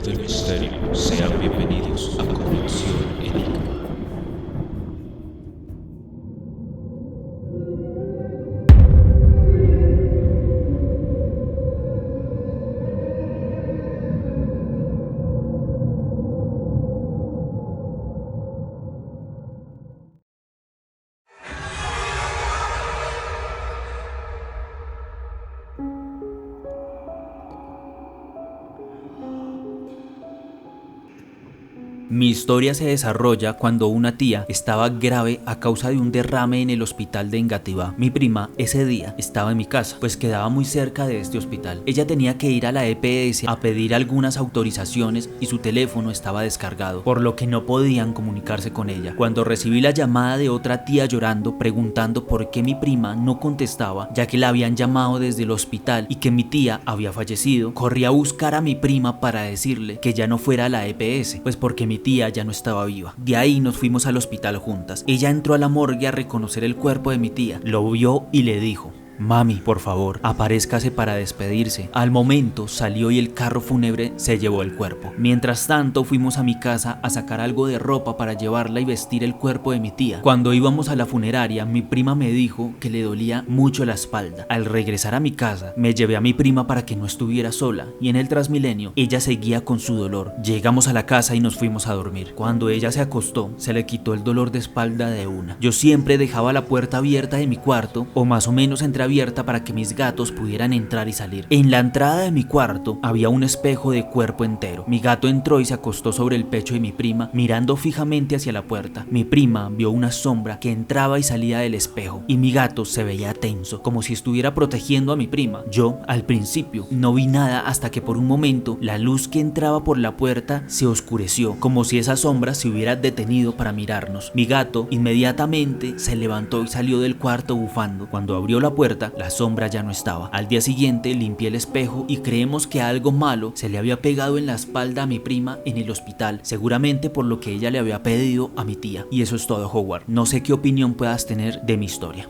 Cuerpo del Misterio. Sean bienvenidos a Conexión Enigma. Mi historia se desarrolla cuando una tía estaba grave a causa de un derrame en el hospital de Engativá. Mi prima ese día estaba en mi casa, pues quedaba muy cerca de este hospital. Ella tenía que ir a la EPS a pedir algunas autorizaciones y su teléfono estaba descargado, por lo que no podían comunicarse con ella. Cuando recibí la llamada de otra tía llorando, preguntando por qué mi prima no contestaba, ya que la habían llamado desde el hospital y que mi tía había fallecido, corrí a buscar a mi prima para decirle que ya no fuera a la EPS, pues porque mi tía ya no estaba viva. De ahí nos fuimos al hospital juntas. Ella entró a la morgue a reconocer el cuerpo de mi tía, lo vio y le dijo: mami, por favor, aparézcase para despedirse. Al momento salió y el carro fúnebre se llevó el cuerpo. Mientras tanto fuimos a mi casa a sacar algo de ropa para llevarla y vestir el cuerpo de mi tía. Cuando íbamos a la funeraria, mi prima me dijo que le dolía mucho la espalda. Al regresar a mi casa, me llevé a mi prima para que no estuviera sola, y en el Transmilenio ella seguía con su dolor. Llegamos a la casa y nos fuimos a dormir. Cuando ella se acostó, se le quitó el dolor de espalda de una. Yo siempre dejaba la puerta abierta de mi cuarto, o más o menos entreabierta, para que mis gatos pudieran entrar y salir. En la entrada de mi cuarto había un espejo de cuerpo entero. Mi gato entró y se acostó sobre el pecho de mi prima, mirando fijamente hacia la puerta. Mi prima vio una sombra que entraba y salía del espejo, y mi gato se veía tenso, como si estuviera protegiendo a mi prima. Yo, al principio, no vi nada hasta que por un momento la luz que entraba por la puerta se oscureció, como si esa sombra se hubiera detenido para mirarnos. Mi gato inmediatamente se levantó y salió del cuarto bufando. Cuando abrió la puerta, la sombra ya no estaba. Al día siguiente limpié el espejo y creemos que algo malo se le había pegado en la espalda a mi prima en el hospital, seguramente por lo que ella le había pedido a mi tía. Y eso es todo, Howard. No sé qué opinión puedas tener de mi historia.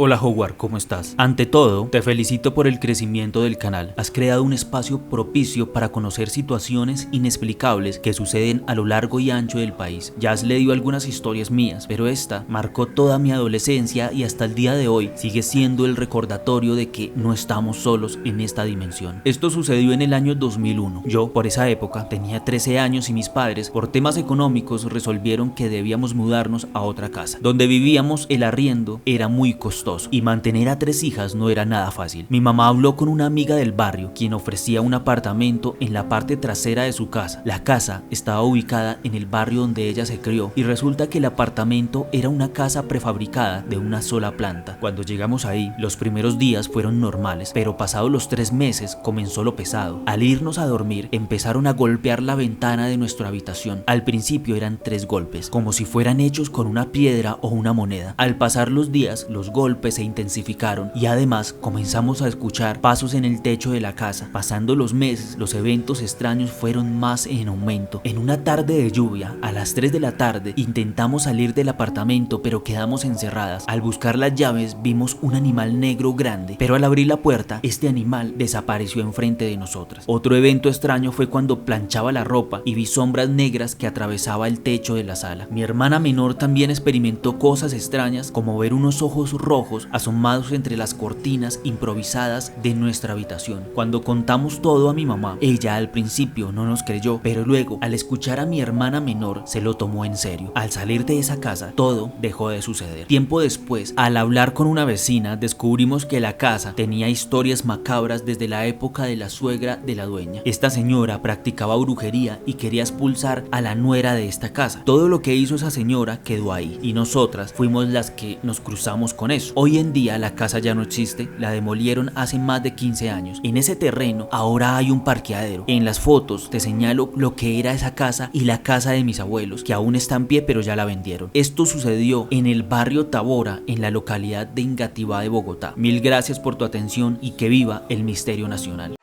Hola Howard, ¿cómo estás? Ante todo, te felicito por el crecimiento del canal. Has creado un espacio propicio para conocer situaciones inexplicables que suceden a lo largo y ancho del país. Ya has leído algunas historias mías, pero esta marcó toda mi adolescencia y hasta el día de hoy sigue siendo el recordatorio de que no estamos solos en esta dimensión. Esto sucedió en el año 2001. Yo, por esa época, tenía 13 años y mis padres, por temas económicos, resolvieron que debíamos mudarnos a otra casa. Donde vivíamos, el arriendo era muy costoso y mantener a 3 hijas no era nada fácil. Mi mamá habló con una amiga del barrio, quien ofrecía un apartamento en la parte trasera de su casa. La casa estaba ubicada en el barrio donde ella se crió y resulta que el apartamento era una casa prefabricada de una sola planta. Cuando llegamos ahí, los primeros días fueron normales, pero pasados los 3 meses comenzó lo pesado. Al irnos a dormir, empezaron a golpear la ventana de nuestra habitación. Al principio eran 3 golpes, como si fueran hechos con una piedra o una moneda. Al pasar los días, los golpes se intensificaron y además comenzamos a escuchar pasos en el techo de la casa. Pasando los meses, los eventos extraños fueron más en aumento. En una tarde de lluvia, a las 3 de la tarde, intentamos salir del apartamento, pero quedamos encerradas. Al buscar las llaves, vimos un animal negro grande, pero al abrir la puerta, este animal desapareció enfrente de nosotras. Otro evento extraño fue cuando planchaba la ropa y vi sombras negras que atravesaba el techo de la sala. Mi hermana menor también experimentó cosas extrañas, como ver unos ojos rojos asomados entre las cortinas improvisadas de nuestra habitación. Cuando contamos todo a mi mamá, ella al principio no nos creyó, pero luego, al escuchar a mi hermana menor, se lo tomó en serio. Al salir de esa casa, todo dejó de suceder. Tiempo después, al hablar con una vecina, descubrimos que la casa tenía historias macabras desde la época de la suegra de la dueña. Esta señora practicaba brujería y quería expulsar a la nuera de esta casa. Todo lo que hizo esa señora quedó ahí, y nosotras fuimos las que nos cruzamos con eso. Hoy en día la casa ya no existe, la demolieron hace más de 15 años. En ese terreno ahora hay un parqueadero. En las fotos te señalo lo que era esa casa y la casa de mis abuelos, que aún está en pie pero ya la vendieron. Esto sucedió en el barrio Tabora, en la localidad de Engativá de Bogotá. Mil gracias por tu atención y que viva el misterio nacional.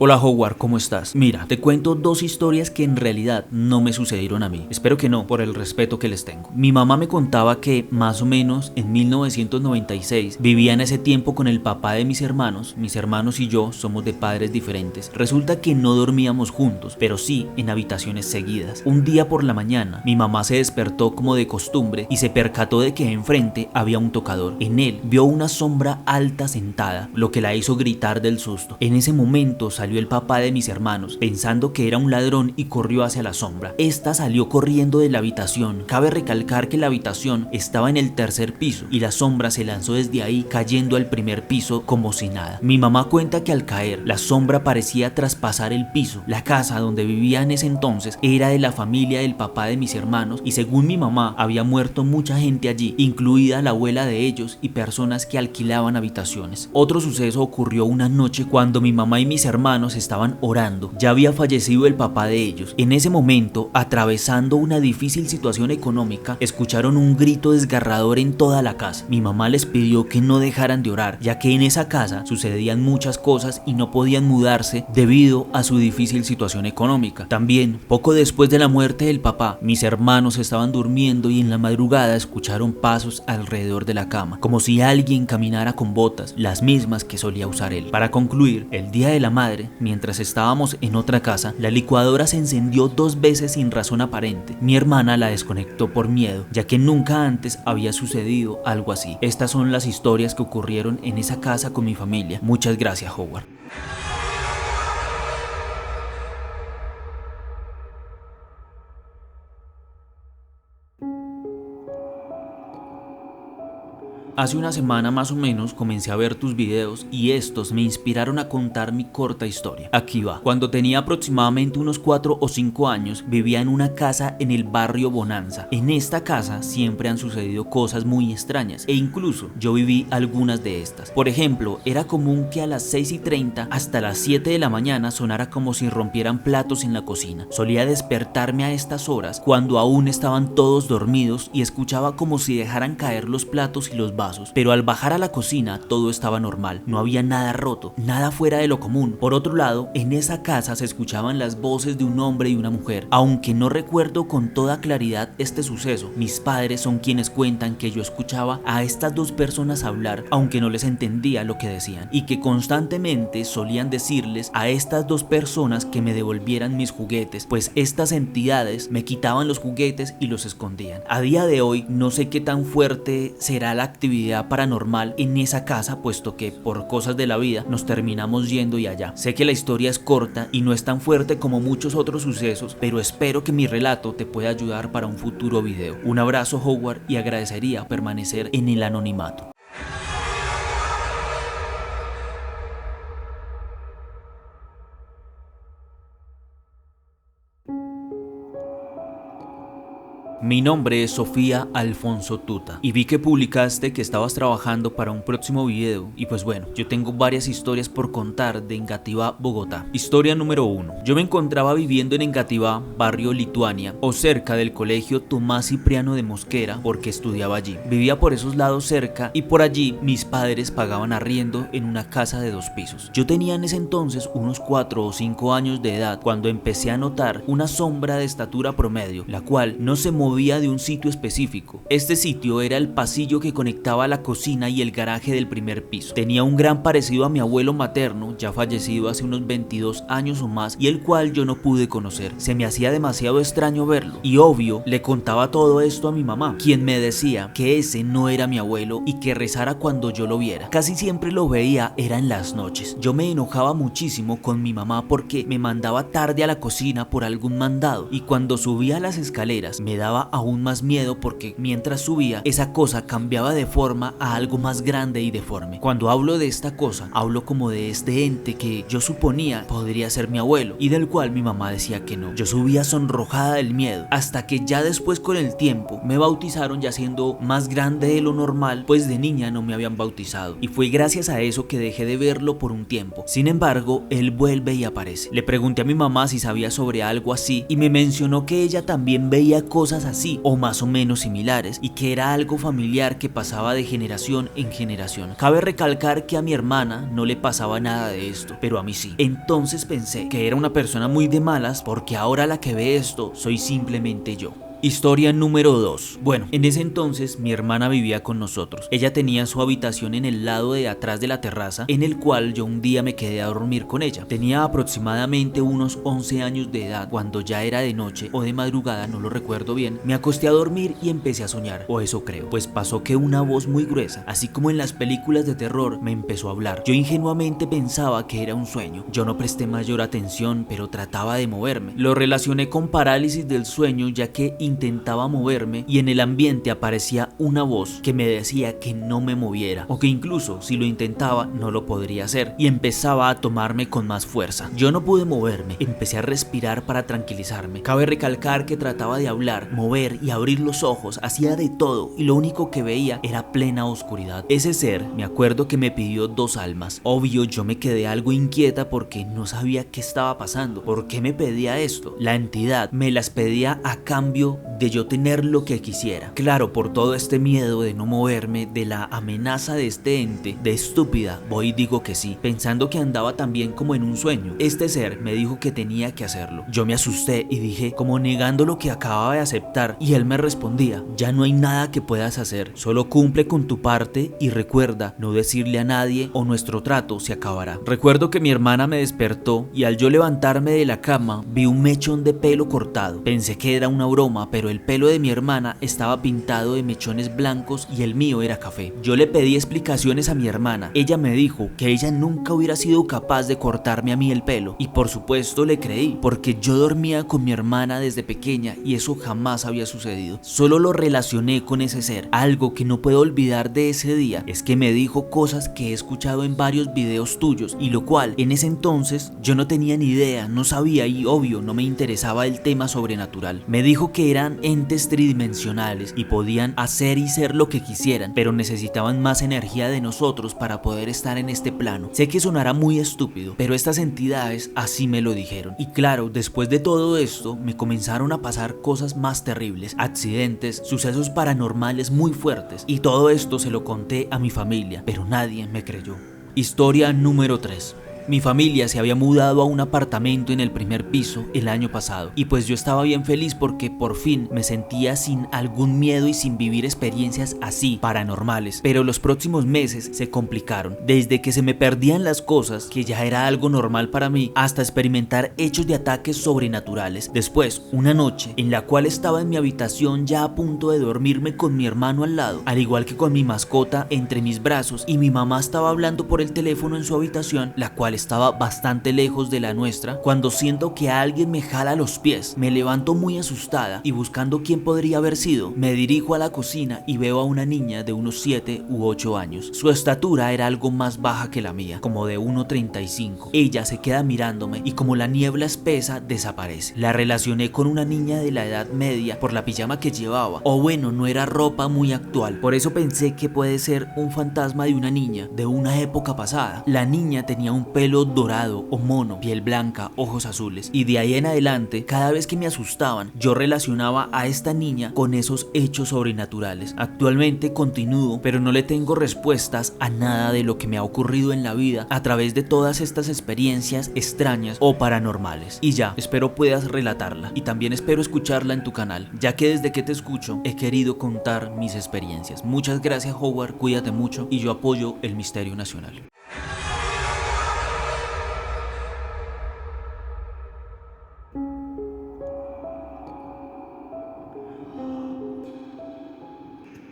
Hola Howard, ¿cómo estás? Mira, te cuento dos historias que en realidad no me sucedieron a mí. Espero que no, por el respeto que les tengo. Mi mamá me contaba que más o menos en 1996 vivía en ese tiempo con el papá de mis hermanos. Mis hermanos y yo somos de padres diferentes. Resulta que no dormíamos juntos, pero sí en habitaciones seguidas. Un día por la mañana, mi mamá se despertó como de costumbre y se percató de que enfrente había un tocador. En él vio una sombra alta sentada, lo que la hizo gritar del susto. En ese momento salió el papá de mis hermanos, pensando que era un ladrón, y corrió hacia la sombra. Esta salió corriendo de la habitación. Cabe recalcar que la habitación estaba en el tercer piso y la sombra se lanzó desde ahí, cayendo al primer piso como si nada. Mi mamá cuenta que al caer, la sombra parecía traspasar el piso. La casa donde vivía en ese entonces era de la familia del papá de mis hermanos y según mi mamá había muerto mucha gente allí, incluida la abuela de ellos y personas que alquilaban habitaciones. Otro suceso ocurrió una noche cuando mi mamá y mis hermanos estaban orando. Ya había fallecido el papá de ellos. En ese momento, atravesando una difícil situación económica, escucharon un grito desgarrador en toda la casa. Mi mamá les pidió que no dejaran de orar, ya que en esa casa sucedían muchas cosas y no podían mudarse debido a su difícil situación económica. También, poco después de la muerte del papá, mis hermanos estaban durmiendo y en la madrugada escucharon pasos alrededor de la cama, como si alguien caminara con botas, las mismas que solía usar él. Para concluir, el día de la madre, mientras estábamos en otra casa, la licuadora se encendió 2 veces sin razón aparente. Mi hermana la desconectó por miedo, ya que nunca antes había sucedido algo así. Estas son las historias que ocurrieron en esa casa con mi familia. Muchas gracias, Howard. Hace una semana más o menos comencé a ver tus videos y estos me inspiraron a contar mi corta historia. Aquí va. Cuando tenía aproximadamente unos 4 o 5 años vivía en una casa en el barrio Bonanza. En esta casa siempre han sucedido cosas muy extrañas e incluso yo viví algunas de estas. Por ejemplo, era común que a las 6:30 hasta las 7 de la mañana sonara como si rompieran platos en la cocina. Solía despertarme a estas horas cuando aún estaban todos dormidos y escuchaba como si dejaran caer los platos y los vasos. Pero al bajar a la cocina todo estaba normal, no había nada roto, nada fuera de lo común. Por otro lado, en esa casa se escuchaban las voces de un hombre y una mujer. Aunque no recuerdo con toda claridad este suceso, mis padres son quienes cuentan que yo escuchaba a estas dos personas hablar, aunque no les entendía lo que decían, y que constantemente solían decirles a estas dos personas que me devolvieran mis juguetes, pues estas entidades me quitaban los juguetes y los escondían. A día de hoy no sé qué tan fuerte será la actividad paranormal en esa casa, puesto que por cosas de la vida nos terminamos yendo y allá. Sé que la historia es corta y no es tan fuerte como muchos otros sucesos, pero espero que mi relato te pueda ayudar para un futuro video. Un abrazo, Howard, y agradecería permanecer en el anonimato. Mi nombre es Sofía Alfonso Tuta y vi que publicaste que estabas trabajando para un próximo video y pues bueno, yo tengo varias historias por contar de Engativá, Bogotá. Historia número 1. Yo me encontraba viviendo en Engativá, barrio Lituania, o cerca del colegio Tomás Cipriano de Mosquera porque estudiaba allí. Vivía por esos lados cerca y por allí mis padres pagaban arriendo en una casa de 2 pisos. Yo tenía en ese entonces unos 4 o 5 años de edad cuando empecé a notar una sombra de estatura promedio, la cual no se movía de un sitio específico. Este sitio era el pasillo que conectaba la cocina y el garaje del primer piso. Tenía un gran parecido a mi abuelo materno, ya fallecido hace unos 22 años o más, y el cual yo no pude conocer. Se me hacía demasiado extraño verlo, y obvio, le contaba todo esto a mi mamá, quien me decía que ese no era mi abuelo y que rezara cuando yo lo viera. Casi siempre lo veía era en las noches. Yo me enojaba muchísimo con mi mamá porque me mandaba tarde a la cocina por algún mandado, y cuando subía las escaleras me daba aún más miedo porque mientras subía esa cosa cambiaba de forma a algo más grande y deforme. Cuando hablo de esta cosa, hablo como de este ente que yo suponía podría ser mi abuelo y del cual mi mamá decía que no. Yo subía sonrojada del miedo hasta que ya después con el tiempo me bautizaron, ya siendo más grande de lo normal, pues de niña no me habían bautizado y fue gracias a eso que dejé de verlo por un tiempo. Sin embargo, él vuelve y aparece. Le pregunté a mi mamá si sabía sobre algo así y me mencionó que ella también veía cosas así o más o menos similares y que era algo familiar que pasaba de generación en generación. Cabe recalcar que a mi hermana no le pasaba nada de esto, pero a mí sí. Entonces pensé que era una persona muy de malas porque ahora la que ve esto soy simplemente yo. Historia número 2. Bueno, en ese entonces mi hermana vivía con nosotros. Ella tenía su habitación en el lado de atrás de la terraza, en el cual yo un día me quedé a dormir con ella. Tenía aproximadamente unos 11 años de edad. Cuando ya era de noche o de madrugada, no lo recuerdo bien, me acosté a dormir y empecé a soñar, o eso creo. Pues pasó que una voz muy gruesa, así como en las películas de terror, me empezó a hablar. Yo ingenuamente pensaba que era un sueño. Yo no presté mayor atención, pero trataba de moverme. Lo relacioné con parálisis del sueño, ya que intentaba moverme y en el ambiente aparecía una voz que me decía que no me moviera, o que incluso si lo intentaba no lo podría hacer, y empezaba a tomarme con más fuerza. Yo no pude moverme, empecé a respirar para tranquilizarme. Cabe recalcar que trataba de hablar, mover y abrir los ojos, hacía de todo y lo único que veía era plena oscuridad. Ese ser, me acuerdo que me pidió 2 almas. Obvio, yo me quedé algo inquieta porque no sabía qué estaba pasando. ¿Por qué me pedía esto? La entidad me las pedía a cambio de yo tener lo que quisiera. Claro, por todo este miedo de no moverme, de la amenaza de este ente, de estúpida, voy y digo que sí, pensando que andaba también como en un sueño. Este ser me dijo que tenía que hacerlo. Yo me asusté y dije, como negando lo que acababa de aceptar, y él me respondía, ya no hay nada que puedas hacer, solo cumple con tu parte y recuerda no decirle a nadie o nuestro trato se acabará. Recuerdo que mi hermana me despertó y al yo levantarme de la cama vi un mechón de pelo cortado. Pensé que era una broma, pero el pelo de mi hermana estaba pintado de mechones blancos y el mío era café. Yo le pedí explicaciones a mi hermana. Ella me dijo que ella nunca hubiera sido capaz de cortarme a mí el pelo, y por supuesto le creí, porque yo dormía con mi hermana desde pequeña y eso jamás había sucedido. Solo lo relacioné con ese ser. Algo que no puedo olvidar de ese día es que me dijo cosas que he escuchado en varios videos tuyos, y lo cual en ese entonces yo no tenía ni idea, no sabía y obvio no me interesaba el tema sobrenatural. Me dijo que eran entes tridimensionales y podían hacer y ser lo que quisieran, pero necesitaban más energía de nosotros para poder estar en este plano. Sé que sonará muy estúpido, pero estas entidades así me lo dijeron. Y claro, después de todo esto me comenzaron a pasar cosas más terribles, accidentes, sucesos paranormales muy fuertes, y todo esto se lo conté a mi familia, pero nadie me creyó. Historia número 3. Mi familia se había mudado a un apartamento en el primer piso el año pasado, y pues yo estaba bien feliz porque por fin me sentía sin algún miedo y sin vivir experiencias así paranormales. Pero los próximos meses se complicaron, desde que se me perdían las cosas, que ya era algo normal para mí, hasta experimentar hechos de ataques sobrenaturales. Después, una noche en la cual estaba en mi habitación ya a punto de dormirme con mi hermano al lado, al igual que con mi mascota entre mis brazos, y mi mamá estaba hablando por el teléfono en su habitación, la cual estaba bastante lejos de la nuestra, cuando siento que alguien me jala los pies. Me levanto muy asustada y buscando quién podría haber sido, me dirijo a la cocina y veo a una niña de unos 7 u 8 años. Su estatura era algo más baja que la mía, como de 1,35. Ella se queda mirándome y como la niebla espesa desaparece. La relacioné con una niña de la edad media por la pijama que llevaba, o bueno, no era ropa muy actual, por eso pensé que puede ser un fantasma de una niña de una época pasada. La niña tenía un pelo dorado o mono, piel blanca, ojos azules, y de ahí en adelante, cada vez que me asustaban, yo relacionaba a esta niña con esos hechos sobrenaturales. Actualmente continúo, pero no le tengo respuestas a nada de lo que me ha ocurrido en la vida a través de todas estas experiencias extrañas o paranormales. Y ya, espero puedas relatarla, y también espero escucharla en tu canal, ya que desde que te escucho he querido contar mis experiencias. Muchas gracias, Howard, cuídate mucho, y yo apoyo el misterio nacional.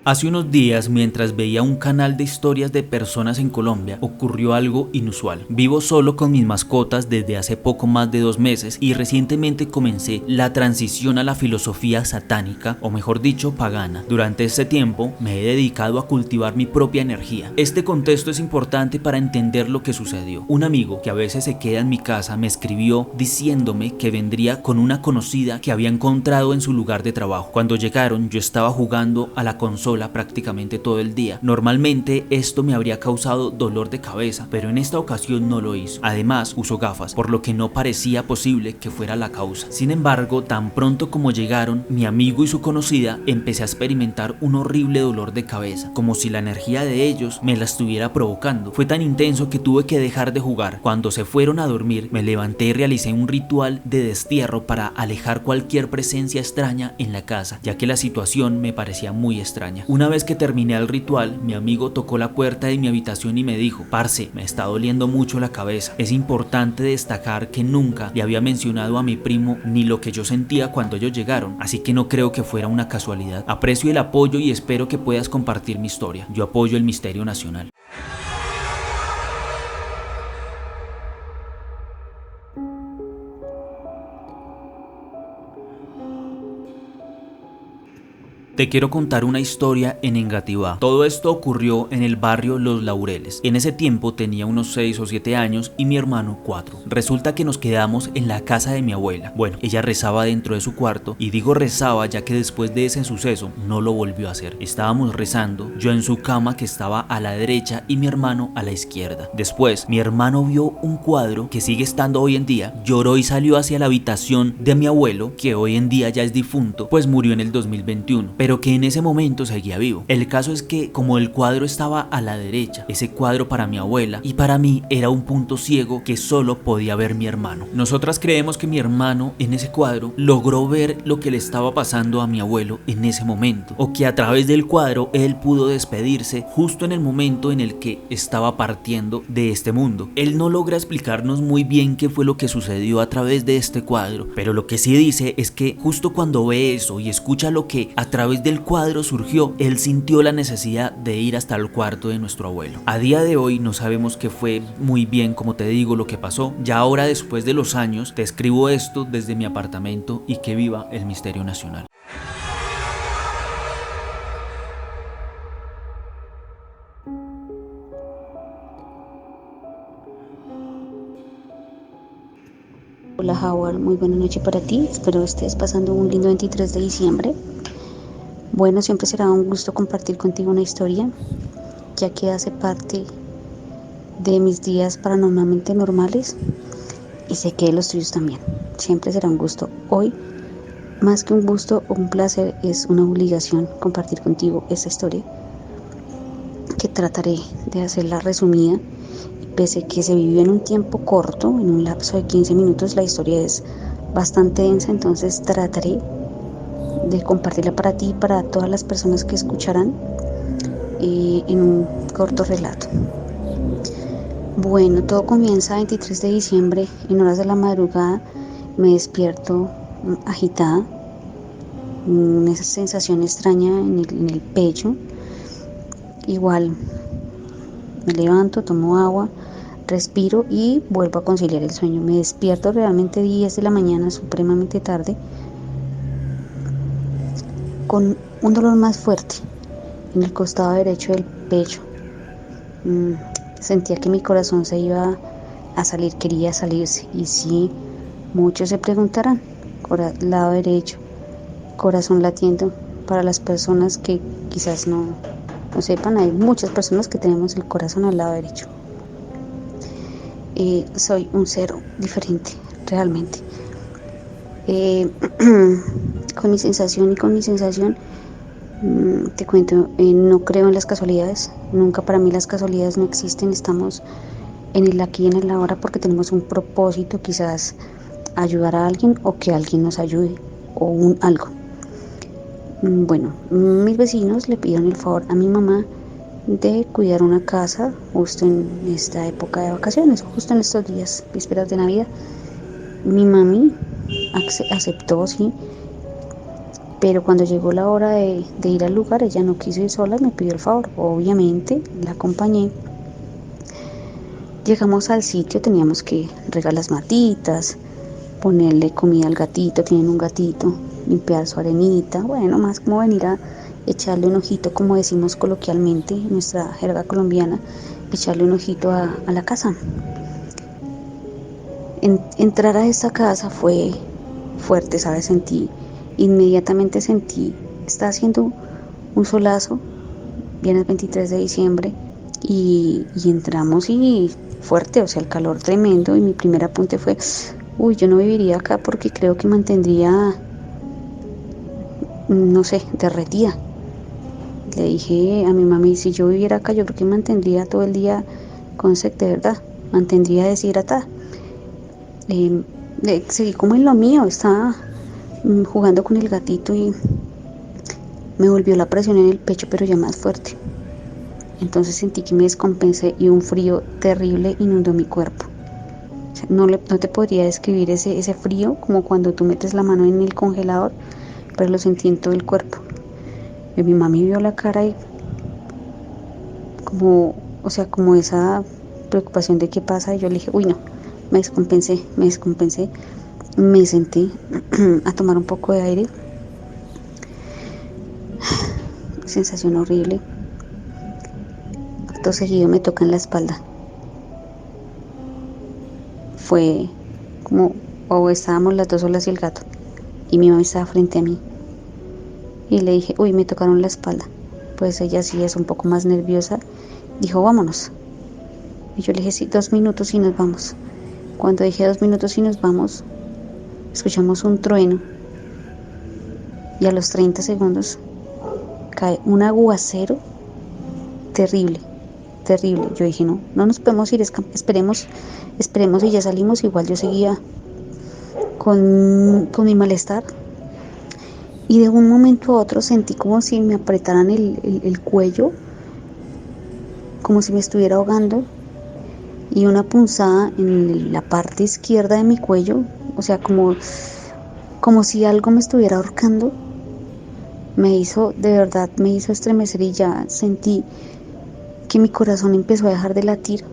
Hace unos días, mientras veía un canal de historias de personas en Colombia, ocurrió algo inusual. Vivo solo con mis mascotas desde hace poco más de 2 meses y recientemente comencé la transición a la filosofía satánica, o mejor dicho, pagana. Durante este tiempo me he dedicado a cultivar mi propia energía. Este contexto es importante para entender lo que sucedió. Un amigo que a veces se queda en mi casa me escribió diciéndome que vendría con una conocida que había encontrado en su lugar de trabajo. Cuando llegaron, yo estaba jugando a la consola sola prácticamente todo el día. Normalmente esto me habría causado dolor de cabeza, pero en esta ocasión no lo hizo. Además, uso gafas, por lo que no parecía posible que fuera la causa. Sin embargo, tan pronto como llegaron mi amigo y su conocida, empecé a experimentar un horrible dolor de cabeza, como si la energía de ellos me la estuviera provocando. Fue tan intenso que tuve que dejar de jugar. Cuando se fueron a dormir, me levanté y realicé un ritual de destierro para alejar cualquier presencia extraña en la casa, ya que la situación me parecía muy extraña. Una vez que terminé el ritual, mi amigo tocó la puerta de mi habitación y me dijo: parce, me está doliendo mucho la cabeza. Es importante destacar que nunca le había mencionado a mi primo ni lo que yo sentía cuando ellos llegaron, así que no creo que fuera una casualidad. Aprecio el apoyo y espero que puedas compartir mi historia. Yo apoyo el misterio nacional. Te quiero contar una historia en Engativá. Todo esto ocurrió en el barrio Los Laureles. En ese tiempo tenía unos 6 o 7 años y mi hermano 4. Resulta que nos quedamos en la casa de mi abuela. Bueno, ella rezaba dentro de su cuarto, y digo rezaba ya que después de ese suceso no lo volvió a hacer. Estábamos rezando, yo en su cama que estaba a la derecha y mi hermano a la izquierda. Después mi hermano vio un cuadro que sigue estando hoy en día, lloró y salió hacia la habitación de mi abuelo, que hoy en día ya es difunto, pues murió en el 2021. Pero que en ese momento seguía vivo. El caso es que como el cuadro estaba a la derecha, ese cuadro para mi abuela y para mí era un punto ciego que solo podía ver mi hermano. Nosotras creemos que mi hermano en ese cuadro logró ver lo que le estaba pasando a mi abuelo en ese momento, o que a través del cuadro él pudo despedirse justo en el momento en el que estaba partiendo de este mundo. Él no logra explicarnos muy bien qué fue lo que sucedió a través de este cuadro, pero lo que sí dice es que justo cuando ve eso y escucha lo que a través del cuadro surgió, él sintió la necesidad de ir hasta el cuarto de nuestro abuelo. A día de hoy no sabemos qué fue muy bien, como te digo, lo que pasó. Ya ahora, después de los años, te escribo esto desde mi apartamento y que viva el misterio nacional. Hola Howard, muy buena noche para ti. Espero estés pasando un lindo 23 de diciembre. Bueno, siempre será un gusto compartir contigo una historia, ya que hace parte de mis días paranormalmente normales y sé que los tuyos también. Siempre será un gusto. Hoy, más que un gusto o un placer, es una obligación compartir contigo esta historia, que trataré de hacerla resumida. Pese a que se vivió en un tiempo corto, en un lapso de 15 minutos, la historia es bastante densa, entonces trataré de compartirla para ti y para todas las personas que escucharán en un corto relato. Bueno, todo comienza el 23 de diciembre, en horas de la madrugada. Me despierto agitada, esa sensación extraña en el pecho. Igual me levanto, tomo agua, respiro y vuelvo a conciliar el sueño. Me despierto realmente 10 de la mañana, supremamente tarde, con un dolor más fuerte en el costado derecho del pecho. Sentía que mi corazón se iba a salir, quería salirse. Y sí, muchos se preguntarán: lado derecho, corazón latiendo. Para las personas que quizás no sepan, hay muchas personas que tenemos el corazón al lado derecho. Soy un ser diferente, realmente. Con mi sensación, te cuento, no creo en las casualidades. Nunca, para mí las casualidades no existen. Estamos en el aquí y en el ahora porque tenemos un propósito, quizás ayudar a alguien o que alguien nos ayude o algo. Bueno, mis vecinos le pidieron el favor a mi mamá de cuidar una casa justo en esta época de vacaciones, justo en estos días, vísperas de Navidad. Mi mami aceptó, sí, pero cuando llegó la hora de ir al lugar, ella no quiso ir sola, me pidió el favor. Obviamente la acompañé. Llegamos al sitio, teníamos que regar las matitas, ponerle comida al gatito, tienen un gatito, limpiar su arenita, bueno, más como venir a echarle un ojito, como decimos coloquialmente en nuestra jerga colombiana, echarle un ojito a la casa. Entrar a esta casa fue fuerte, ¿sabes? Inmediatamente sentí, está haciendo un solazo, viernes 23 de diciembre, y entramos y fuerte, o sea, el calor tremendo, y mi primer apunte fue, uy, yo no viviría acá porque creo que mantendría, no sé, derretida. Le dije a mi mami, si yo viviera acá, yo creo que mantendría todo el día con sed, de verdad, mantendría deshidratada. Seguí como en lo mío, estaba jugando con el gatito y me volvió la presión en el pecho, pero ya más fuerte. Entonces sentí que me descompensé y un frío terrible inundó mi cuerpo. O sea, no te podría describir ese frío como cuando tú metes la mano en el congelador, pero lo sentí en todo el cuerpo. Y mi mami vio la cara y como, o sea, como esa preocupación de qué pasa, y yo le dije, uy no, me descompensé, me senté a tomar un poco de aire, sensación horrible. Acto seguido me tocan la espalda. Fue como, o estábamos las dos solas y el gato, y mi mamá estaba frente a mí, y le dije, uy, me tocaron la espalda. Pues ella sí es un poco más nerviosa, dijo, vámonos. Y yo le dije, sí, 2 minutos y nos vamos. Cuando dije 2 minutos y nos vamos, escuchamos un trueno, y a los 30 segundos cae un aguacero terrible, terrible. Yo dije, no nos podemos ir, esperemos y ya salimos. Igual yo seguía con mi malestar, y de un momento a otro sentí como si me apretaran el cuello, como si me estuviera ahogando, y una punzada en la parte izquierda de mi cuello, o sea, como si algo me estuviera ahorcando. De verdad, me hizo estremecer, y ya sentí que mi corazón empezó a dejar de latir,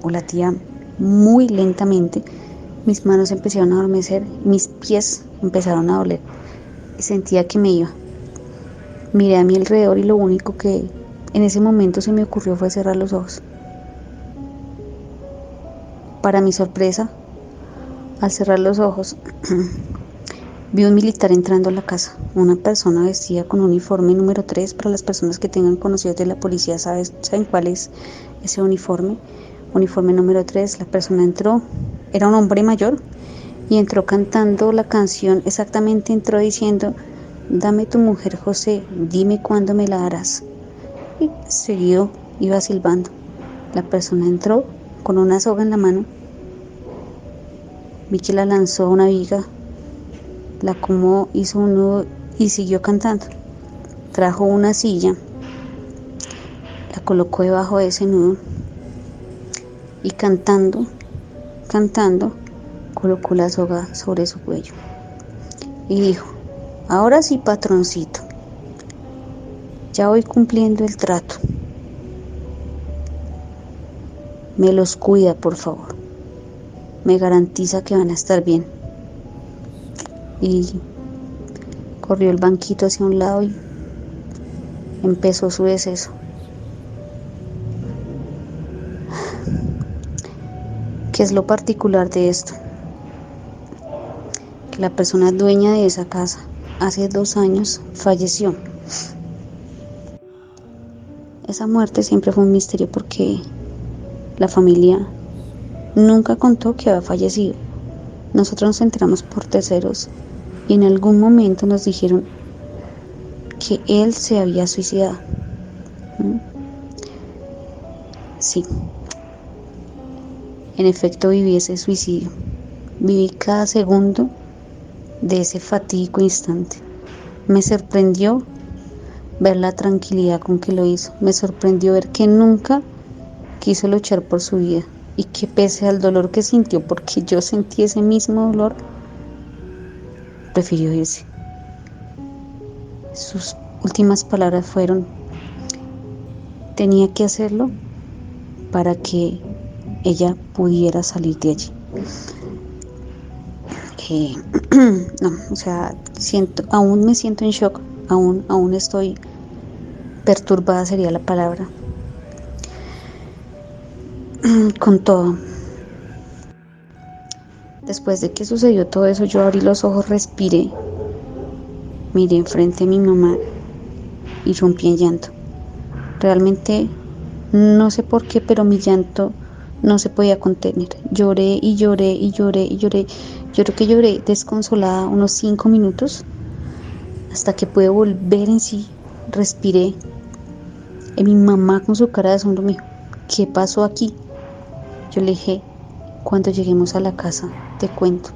o latía muy lentamente. Mis manos empezaron a adormecer, mis pies empezaron a doler, y sentía que me iba. Miré a mi alrededor y lo único que en ese momento se me ocurrió fue cerrar los ojos. Para mi sorpresa, al cerrar los ojos, vi un militar entrando a la casa, una persona vestida con uniforme número 3. Para las personas que tengan conocidos de la policía saben cuál es ese uniforme. Uniforme número 3, la persona entró, era un hombre mayor, y entró cantando la canción, exactamente entró diciendo, dame tu mujer, José, dime cuándo me la darás. Y seguido iba silbando. La persona entró con una soga en la mano, vi que la lanzó a una viga, la acomodó, hizo un nudo y siguió cantando. Trajo una silla, la colocó debajo de ese nudo, y cantando, colocó la soga sobre su cuello y dijo, ahora sí, patroncito, ya voy cumpliendo el trato. Me los cuida, por favor. Me garantiza que van a estar bien. Y corrió el banquito hacia un lado y empezó su deceso. ¿Qué es lo particular de esto? Que la persona dueña de esa casa hace 2 años falleció. Esa muerte siempre fue un misterio porque la familia nunca contó que había fallecido. Nosotros nos enteramos por terceros, y en algún momento nos dijeron que él se había suicidado. Sí, en efecto viví ese suicidio. Viví cada segundo de ese fatídico instante. Me sorprendió ver la tranquilidad con que lo hizo. Me sorprendió ver que nunca quiso luchar por su vida, y que pese al dolor que sintió, porque yo sentí ese mismo dolor, prefirió irse. Sus últimas palabras fueron, tenía que hacerlo para que ella pudiera salir de allí. No, o sea, aún me siento en shock, aún estoy perturbada, sería la palabra, con todo. Después de que sucedió todo eso, yo abrí los ojos, respiré, miré enfrente a mi mamá, y rompí en llanto. Realmente no sé por qué, pero mi llanto no se podía contener. Lloré y lloré y lloré y lloré. Yo creo que lloré desconsolada unos 5 minutos hasta que pude volver en sí. Respiré. Y mi mamá con su cara de asombro me dijo, ¿qué pasó aquí? Yo le dije, cuando lleguemos a la casa, te cuento.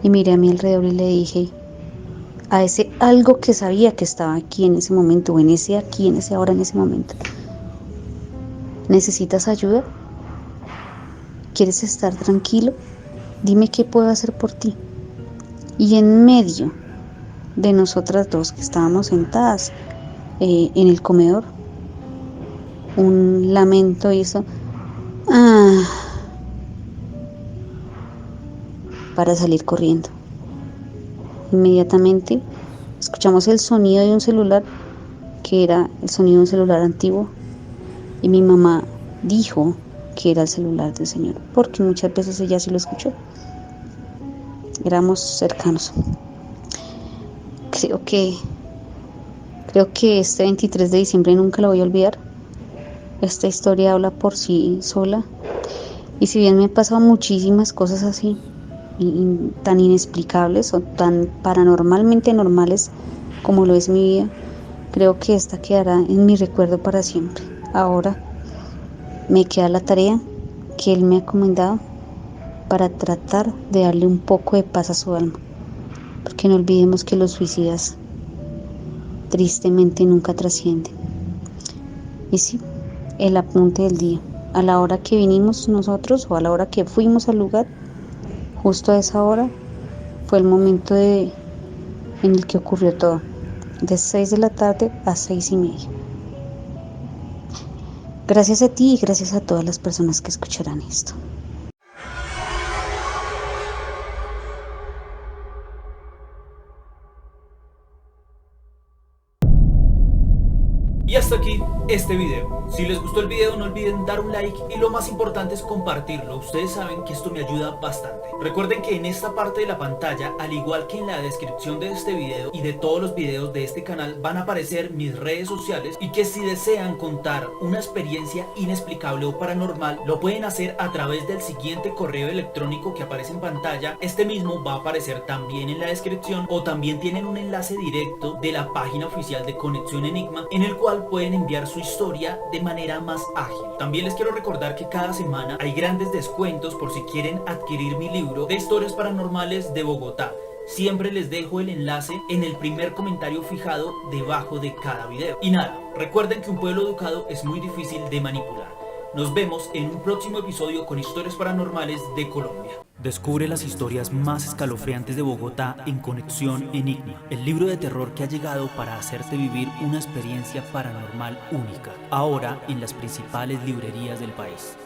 Y miré a mi alrededor y le dije, a ese algo que sabía que estaba aquí en ese momento, o en ese aquí, en ese ahora, en ese momento. ¿Necesitas ayuda? ¿Quieres estar tranquilo? Dime qué puedo hacer por ti. Y en medio de nosotras dos que estábamos sentadas en el comedor, un lamento hizo para salir corriendo. Inmediatamente escuchamos el sonido de un celular, que era el sonido de un celular antiguo, y mi mamá dijo que era el celular del señor, porque muchas veces ella sí lo escuchó. Éramos cercanos. Creo que este 23 de diciembre nunca lo voy a olvidar. Esta historia habla por sí sola. Y si bien me han pasado muchísimas cosas así, tan inexplicables o tan paranormalmente normales como lo es mi vida, creo que esta quedará en mi recuerdo para siempre. Ahora me queda la tarea que él me ha encomendado para tratar de darle un poco de paz a su alma, porque no olvidemos que los suicidas tristemente nunca trascienden. Y sí, el apunte del día: a la hora que vinimos nosotros, o a la hora que fuimos al lugar, justo a esa hora fue el momento en el que ocurrió todo, de 6 de la tarde a 6:30. Gracias a ti y gracias a todas las personas que escucharán esto. Y hasta aquí este video. Si les gustó el video, no olviden dar un like y lo más importante es compartirlo. Ustedes saben que esto me ayuda bastante. Recuerden que en esta parte de la pantalla, al igual que en la descripción de este video y de todos los videos de este canal, van a aparecer mis redes sociales, y que si desean contar una experiencia inexplicable o paranormal, lo pueden hacer a través del siguiente correo electrónico que aparece en pantalla. Este mismo va a aparecer también en la descripción, o también tienen un enlace directo de la página oficial de Conexión Enigma, en el cual pueden enviar su historia de manera más ágil. También les quiero recordar que cada semana hay grandes descuentos por si quieren adquirir mi libro de historias paranormales de Bogotá. Siempre les dejo el enlace en el primer comentario fijado debajo de cada video. Y nada, recuerden que un pueblo educado es muy difícil de manipular. Nos vemos en un próximo episodio con historias paranormales de Colombia. Descubre las historias más escalofriantes de Bogotá en Conexión Enigma, el libro de terror que ha llegado para hacerte vivir una experiencia paranormal única, ahora en las principales librerías del país.